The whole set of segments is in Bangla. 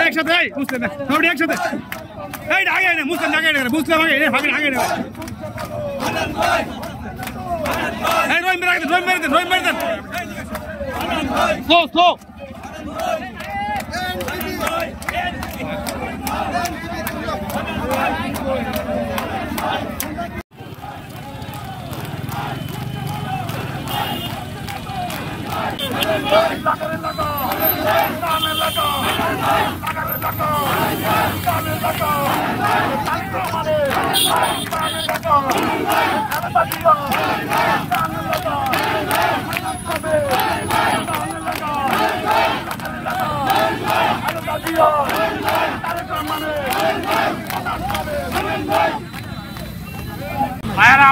একসাথে মুসলিম সবাই একসাথে এই আগে না মুসলিম আগে না মুসলিম আগে আগে না এই রোহিম মেরে দেন স্লো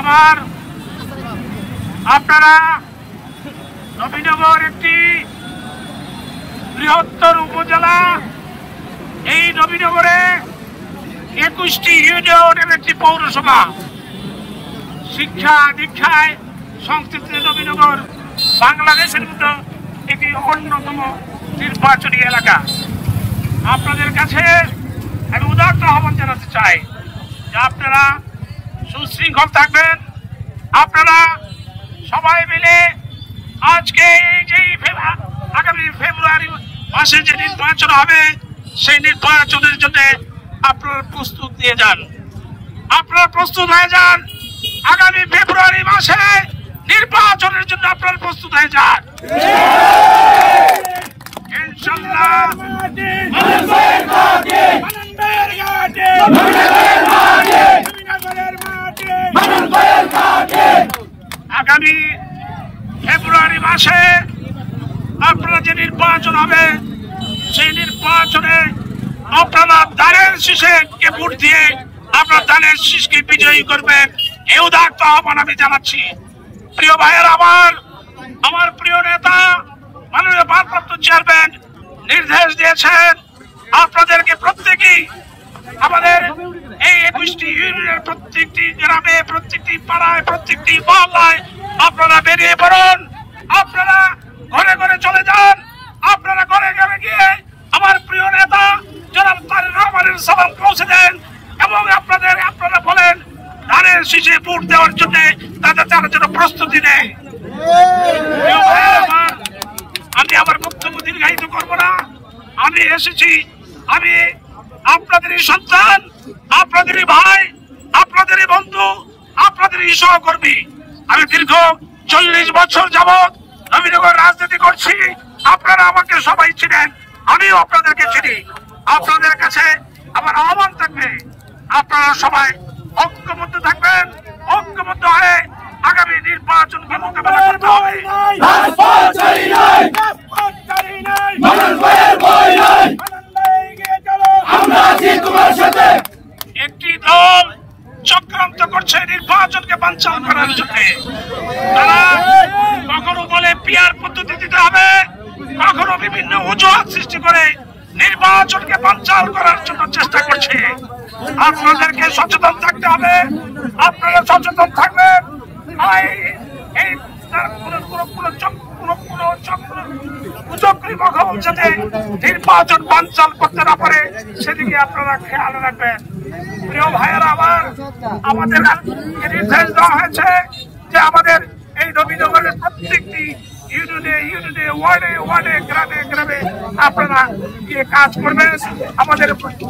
আমার আপনারা নবীনগর একটি বৃহত্তর উপজেলা। এই নবীনগরে 21টি ইউনিয়নের একটি পৌরসভা। শিক্ষা দীক্ষায় সংস্কৃতি নবীনগর বাংলাদেশের মধ্যে একটি অন্যতম নির্বাচনী এলাকা। আপনাদের কাছে আমি উদাত্ত আহ্বান জানাতে চাই যে আপনারা সুশৃঙ্খল থাকবেন। আপনারা সবাই মিলে আজকে আগামী ফেব্রুয়ারি মাসে যে নির্বাচন হবে সেই নির্বাচনের জন্য আপনারা প্রস্তুত নিয়ে যান। আপনারা প্রস্তুত হয়ে যান। আগামী ফেব্রুয়ারি মাসে নির্বাচনের জন্য আপনারা প্রস্তুত হয়ে যান। ইনশাআল্লাহ আগামী ফেব্রুয়ারি মাসে আপনারা যে নির্বাচন হবে সেই নির্বাচনে আপনারা ধানের শীষকে ভোট দিয়ে আপনারা ধানের শীষকে বিজয়ী করবেন। এই উদাত্ত আহ্বান আমি জানাচ্ছি। প্রিয় ভাইয়ের আমার প্রিয় নেতা মাননীয় ভারপ্রাপ্ত চেয়ারম্যান নির্দেশ দিয়েছেন আপনাদেরকে প্রত্যেকেই আমাদের এই 21টি ইউনিয়নের প্রত্যেকটি গ্রামে, প্রত্যেকটি পাড়ায়, প্রত্যেকটি মহল্লায় আপনারা বেরিয়ে পড়ুন। আপনারা ঘরে ঘরে চলে যান। আপনারা ঘরে ঘরে গিয়ে আমার প্রিয় নেতা জনাব তারেক রহমানের সালাম পৌঁছে দেন এবং আপনারা বলেন ধানের শীষে ভোট দেওয়ার জন্য তারা যেন প্রস্তুতি নেয়। আমি আমার বক্তব্য দীর্ঘায়িত করবো না। আমি এসেছি, আমি আপনাদেরই সন্তান, আপনাদেরই ভাই, আপনাদেরই বন্ধু, আপনাদেরই সহকর্মী। আমি দীর্ঘ 40 বছর যাবৎ নবীনগর রাজনীতি করছি। আপনারা আমাকে সবাই চিনেন, আমিও আপনাদেরকে চিনি। আপনাদের কাছে আমার আহ্বান থাকবে আপনারা সবাই ঐক্যবদ্ধ থাকবেন। ঐক্যবদ্ধ হয়ে আগামী নির্বাচনকে মোকাবেলা করতে হবে। একটি দল চক্রান্ত করছে নির্বাচনকে বানচাল করার জন্য। তারা কখনো বলে পিয়ার পদ্ধতি দিতে হবে, কখনো বিভিন্ন অজুহাত সৃষ্টি করে নির্বাচনকে বানচাল করার জন্য চেষ্টা করছে। আপনাদেরকে সচেতন থাকতে হবে। আপনারা সচেতন থাকবেন। যাতে নির্বাচন বানচাল করতে না পারে সেদিকে আপনারা খেয়াল রাখবেন। প্রিয় ভাইয়েরা আমাদের নির্দেশ দেওয়া হয়েছে যে আমাদের এই নবীনগরের প্রত্যেকটি ইউনিয়নে ওয়ার্ডে গ্রামে আপনারা গিয়ে কাজ করবেন। আমাদের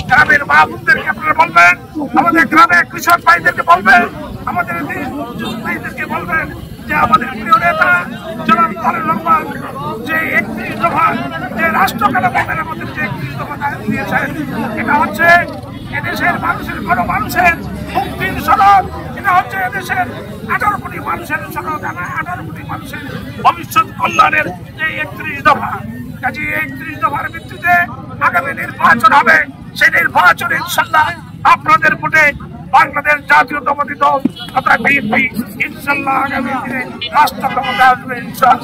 গ্রামের মা বোনদেরকে আপনারা বলবেন, আমাদের গ্রামের কৃষক ভাইদেরকে বলবেন, আমাদের ভাইদেরকে বলবেন যে আমাদের প্রিয় নেতা জনাব তারেক রহমান যে 31 দফা যে রাষ্ট্র কাঠামোর মধ্যে যে 31 দফা দিয়েছেন, এটা হচ্ছে এদেশের মানুষের কোনো মানুষের মুক্তির সনদ। এটা হচ্ছে এদেশের 18 কোটি মানুষের সনদ। 18 কোটি মানুষের ভবিষ্যৎ কল্যাণের যে 31 দফা। কাজে 31 দফার ভিত্তিতে আগামী নির্বাচন হবে। সেই নির্বাচন ইনশাল্লাহ আপনাদের ভোটে বাংলাদেশ জাতীয়তাবাদী দল তথা বিএনপি ইনশাল্লাহ আগামী দিনে রাষ্ট্র ক্ষমতা আসবে ইনশাল্লাহ।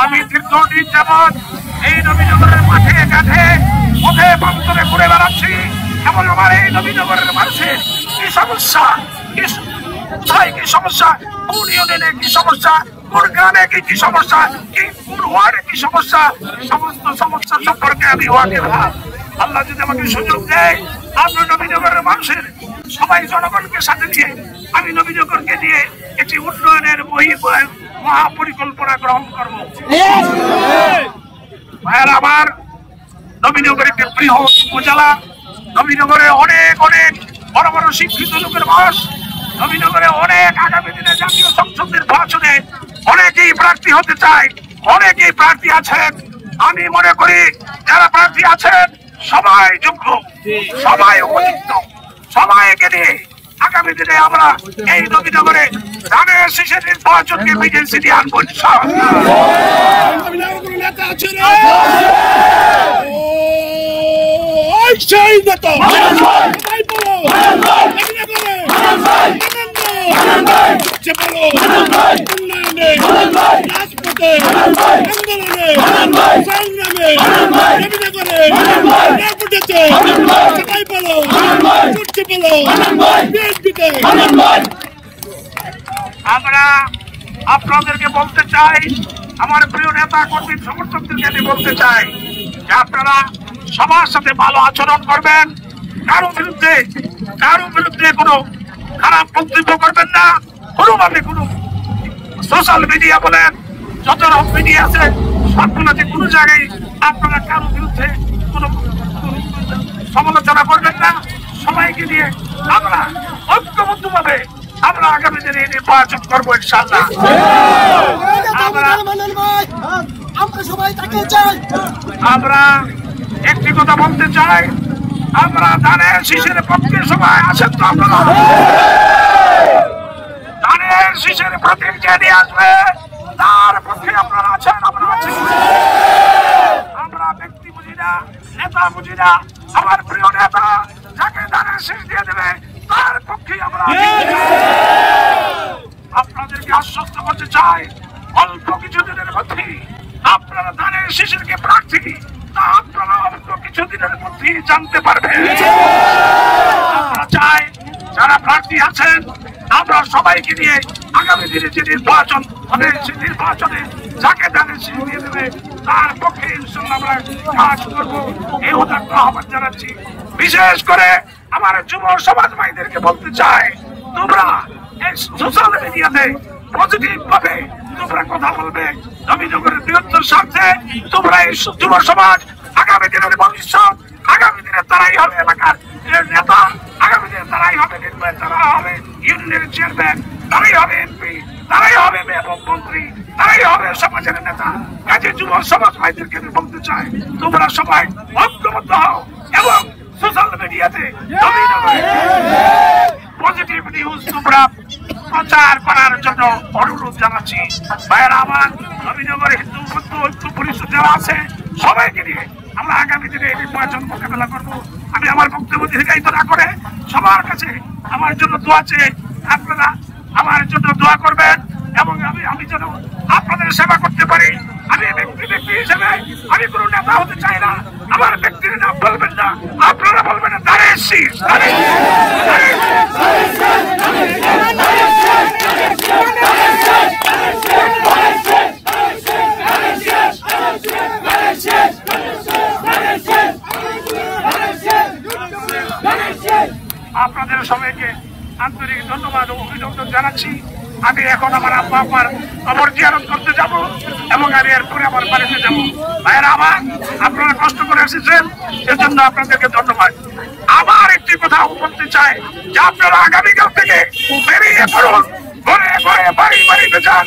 আমি দীর্ঘদিন যাবৎ এই নবীনগরের মাঠে ঘাটে পথে প্রান্তরে ঘুরে বেড়াচ্ছি এবং আমার এই নবীনগরের মানুষের কি সমস্যা, কোথায় কি সমস্যা, কোন ইউনিয়নে কি সমস্যা, কোন গ্রামে কি সমস্যা, কোন ওয়ার্ডে কি সমস্যা, সমস্ত সমস্যা সম্পর্কে আমি ওয়াকিবহাল। আল্লাহ যদি আমাকে সুযোগ দেয়, আমরা নবীনগরের মানুষের সবাই জনগণকে সাথে নিয়ে আমি নবীনগরকে নিয়ে একটি উন্নয়নের মহাপরিকল্পনা গ্রহণ করব। ভাইয়েরা আমার, নবীনগর একটি বৃহৎ উপজেলা। নবীনগরে অনেক অনেক বড় বড় শিক্ষিত লোকের বাস। নবীনগরে অনেক আগামী দিনে জাতীয় সংসদ নির্বাচনে অনেকেই প্রার্থী হতে চায়, অনেকেই প্রার্থী আছেন। আমি মনে করি যারা প্রার্থী আছেন সবাই যোগ্য, সবাই উপযুক্ত, সবাইকে নিয়ে আগামী দিনে আমরা এই নবীনগরে ধানের শীষের নির্বাচনকে বিজেপি দিয়ে আনবো। আমরা আপনাদেরকে বলতে চাই, আমার প্রিয় নেতা কর্মী সমর্থকদেরকে আমি বলতে চাই যে আপনারা সবার সাথে ভালো আচরণ করবেন, কারো বিরুদ্ধে কোনো খারাপ বক্তব্য করবেন না। কোনোভাবে কোনো সোশ্যাল মিডিয়া বলেন, যত রকম মিডিয়া আছে সবগুলোতে কোনো জায়গায় আপনারা কারো বিরুদ্ধে কোনো সমালোচনা করবেন না। সবাইকে নিয়ে আমরা ঐক্যবদ্ধভাবে আমরা আগামী দিনে নির্বাচন করবো ইনশাআল্লাহ। আমরা একটি কথা বলতে চাই, আমরা ধানের শীষের পক্ষে সবাই আছেন তো? আপনারা ধানের শীষের প্রতীক যে নিয়ে আসবে তার পক্ষে আপনারা আছেন? আমরা আছি। আমরা ব্যক্তি বুঝি না, নেতা বুঝি না। আমার প্রিয় নেতা যাকে ধানের শীষ দিয়ে দেবে তার পক্ষে আমরা আপনাদেরকে আশ্বস্ত করতে চাই, অল্প কিছুদিনের মধ্যে আপনারা ধানের শীষের কে প্রার্থী তা আপনারা অল্প কিছুদিনের মধ্যে জানতে পারবেন। আমরা চাই যারা প্রার্থী আছেন আমরা সবাইকে নিয়ে আগামী দিনে যে নির্বাচন হবে সেই নির্বাচনে যাকে ধানের শীষ দিয়ে দেবে তার পক্ষে ইনশাআল্লাহ আমরা কাজ করবো, এই উদাত্ত আহ্বান জানাচ্ছি। বিশেষ করে আমার যুব সমাজ ভাইদেরকে বলতে চাই, তোমরা এই সোশ্যাল মিডিয়াতে পজিটিভ ভাবে তোমরা কথা বলবে। নবীনগরের বৃহত্তর স্বার্থে তোমরা এই যুব সমাজ আগামী দিনের ভবিষ্যৎ, আগামী দিনে তারাই হবে এলাকার নেতা, আগামী দিনে তারাই হবে নির্বাহী, তারা হবে ইউনিয়নের চেয়ারম্যান, তারাই হবে এমপি, তারাই হবে মন্ত্রী, তারাই হবে সমাজের নেতা। কাজে যুব সমাজ ভাইদেরকে আমি বলতে চাই, তোমরা সবাই ঐক্যবদ্ধ হও এবং সোশ্যাল মিডিয়াতে পজিটিভ নিউজ তোমরা প্রচার করার জন্য অনুরোধ জানাচ্ছি। ভাইয়েরা আমার, নবীনগরে হিন্দু বৌদ্ধ ঐক্য পরিষদ যারা আছে সবাইকে নিয়ে আমরা আগামী দিনে নির্বাচন মোকাবেলা করবো। আমি আমার বক্তব্য দীর্ঘায়িত না করে সবার কাছে আমার জন্য দোয়া চেয়ে আপনারা আমার জন্য দোয়া করবেন এবং আমি যেন আপনাদের সেবা করতে পারি। আমি ব্যক্তি হিসেবে আমি কোনো নেতা হতে চাই না, আমার ব্যক্তির নাম বলবেন না, আপনারা বলবেন ধানের শীষ। আপনাদের সবাইকে আন্তরিক ধন্যবাদ ও অভিনন্দন জানাচ্ছি। আমি এখন আমার আব্বা আব্বার কবর জিয়ারত করতে যাব এবং আমি এরপরে আমার বাড়িতে যাব। ভাইয়েরা আমার, আপনারা কষ্ট করে এসেছেন এজন্য আপনাদেরকে ধন্যবাদ। আবার একটি কথা বলতে চাই যে আপনারা আগামীকাল থেকে বেরিয়ে পড়ুন, ঘরে ঘরে বাড়ি বাড়িতে যান,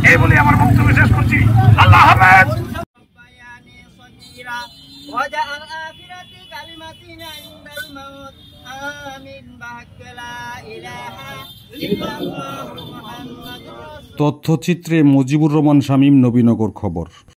এই বলে আমার বক্তব্য শেষ করছি। আল্লাহ হাফেজ। তথ্যচিত্রে মজিবুর রহমান শামীম, নবীনগর খবর।